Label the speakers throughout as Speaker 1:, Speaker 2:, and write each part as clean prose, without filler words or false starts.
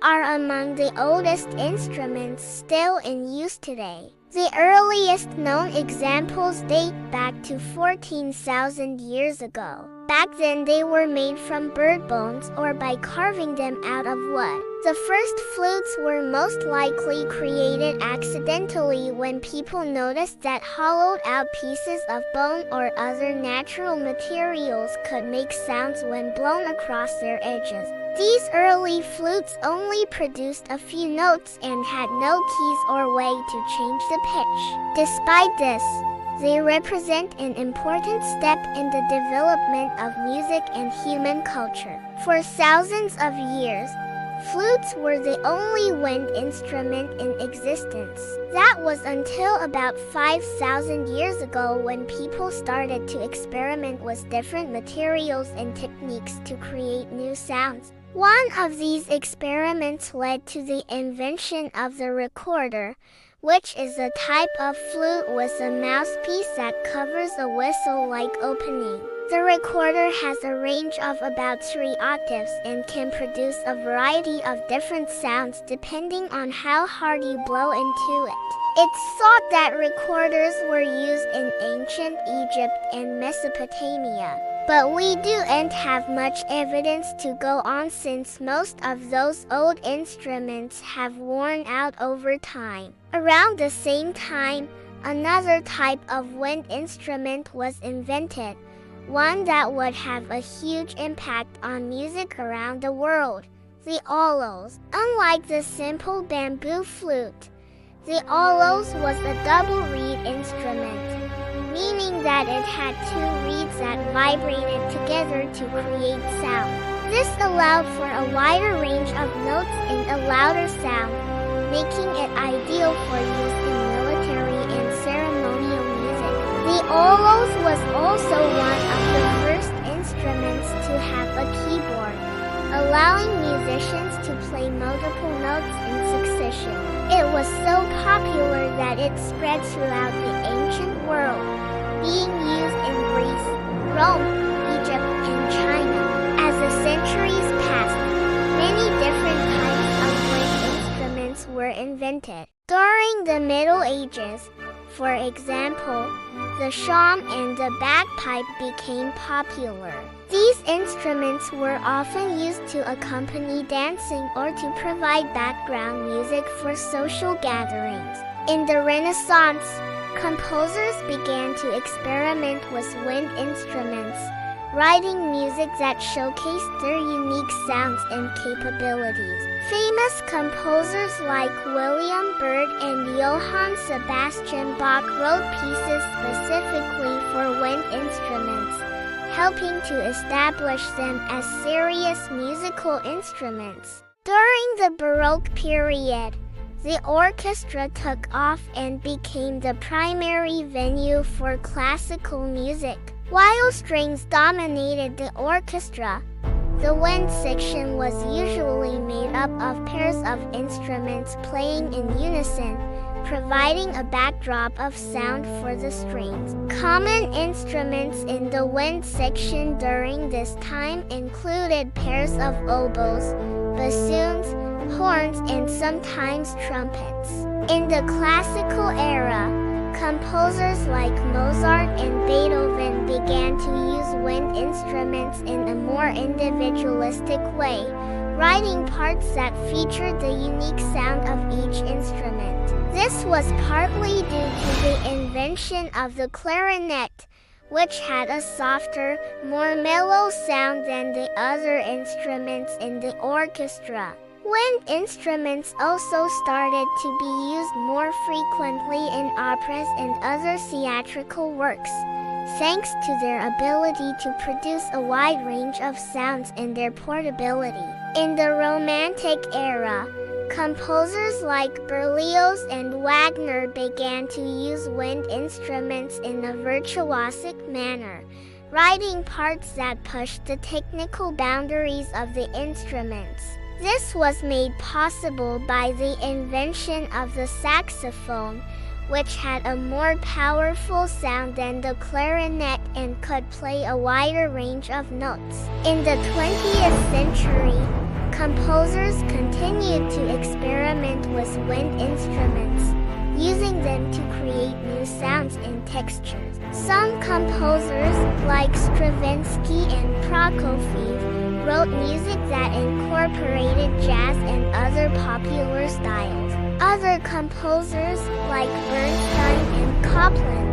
Speaker 1: are among the oldest instruments still in use today. The earliest known examples date back to 14,000 years ago. Back then they were made from bird bones or by carving them out of wood. The first flutes were most likely created accidentally when people noticed that hollowed out pieces of bone or other natural materials could make sounds when blown across their edges. These early flutes only produced a few notes and had no keys or way to change the pitch. Despite this, they represent an important step in the development of music and human culture. For thousands of years, flutes were the only wind instrument in existence. That was until about 5,000 years ago when people started to experiment with different materials and techniques to create new sounds. One of these experiments led to the invention of the recorder, which is a type of flute with a mouthpiece that covers a whistle-like opening. The recorder has a range of about 3 octaves and can produce a variety of different sounds depending on how hard you blow into it. It's thought that recorders were used in ancient Egypt and Mesopotamia, but we don't have much evidence to go on since most of those old instruments have worn out over time. Around the same time, another type of wind instrument was invented, one that would have a huge impact on music around the world: the olos. Unlike the simple bamboo flute, the olos was a double reed instrument, meaning that it had 2 reeds that vibrated together to create sound. This allowed for a wider range of notes and a louder sound, making it ideal for use in military and ceremonial music. The olos was also one of the first instruments to have a keyboard, allowing musicians to play multiple notes in succession. It was so popular that it spread throughout the ancient world, being used in Greece, Rome, Egypt, and China. As the centuries passed, many different types of wind instruments were invented. During the Middle Ages, for example, the shawm and the bagpipe became popular. These instruments were often used to accompany dancing or to provide background music for social gatherings. In the Renaissance, composers began to experiment with wind instruments, writing music that showcased their unique sounds and capabilities. Famous composers like William Byrd and Johann Sebastian Bach wrote pieces specifically for wind instruments, helping to establish them as serious musical instruments. During the Baroque period, the orchestra took off and became the primary venue for classical music. While strings dominated the orchestra, the wind section was usually made up of pairs of instruments playing in unison, providing a backdrop of sound for the strings. Common instruments in the wind section during this time included pairs of oboes, bassoons, horns, and sometimes trumpets. In the classical era, composers like Mozart and Beethoven began to use wind instruments in a more individualistic way, writing parts that featured the unique sound of each instrument. This was partly due to the invention of the clarinet, which had a softer, more mellow sound than the other instruments in the orchestra. Wind instruments also started to be used more frequently in operas and other theatrical works, thanks to their ability to produce a wide range of sounds and their portability. In the Romantic era, composers like Berlioz and Wagner began to use wind instruments in a virtuosic manner, writing parts that pushed the technical boundaries of the instruments. This was made possible by the invention of the saxophone, which had a more powerful sound than the clarinet and could play a wider range of notes. In the 20th century, composers continued to experiment with wind instruments, using them to create new sounds and textures. Some composers, like Stravinsky and Prokofiev, wrote music that incorporated jazz and other popular styles. Other composers, like Bernstein and Copland,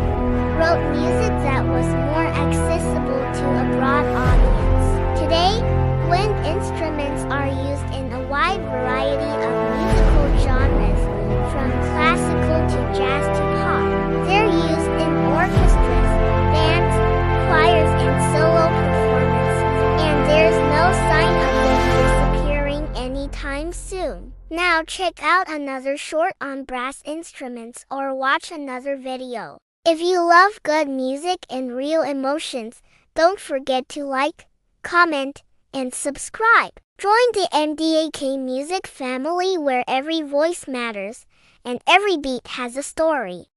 Speaker 1: wrote music that was more accessible to a broad audience. Today, wind instruments are used in a wide variety of musical genres, from classical to jazz to pop. They're used in orchestras, bands, choirs, and solo performances, and there's no sign of them disappearing anytime soon. Now check out another short on brass instruments or watch another video. If you love good music and real emotions, don't forget to like, comment, and subscribe. Join the ManDaKi music family where every voice matters and every beat has a story.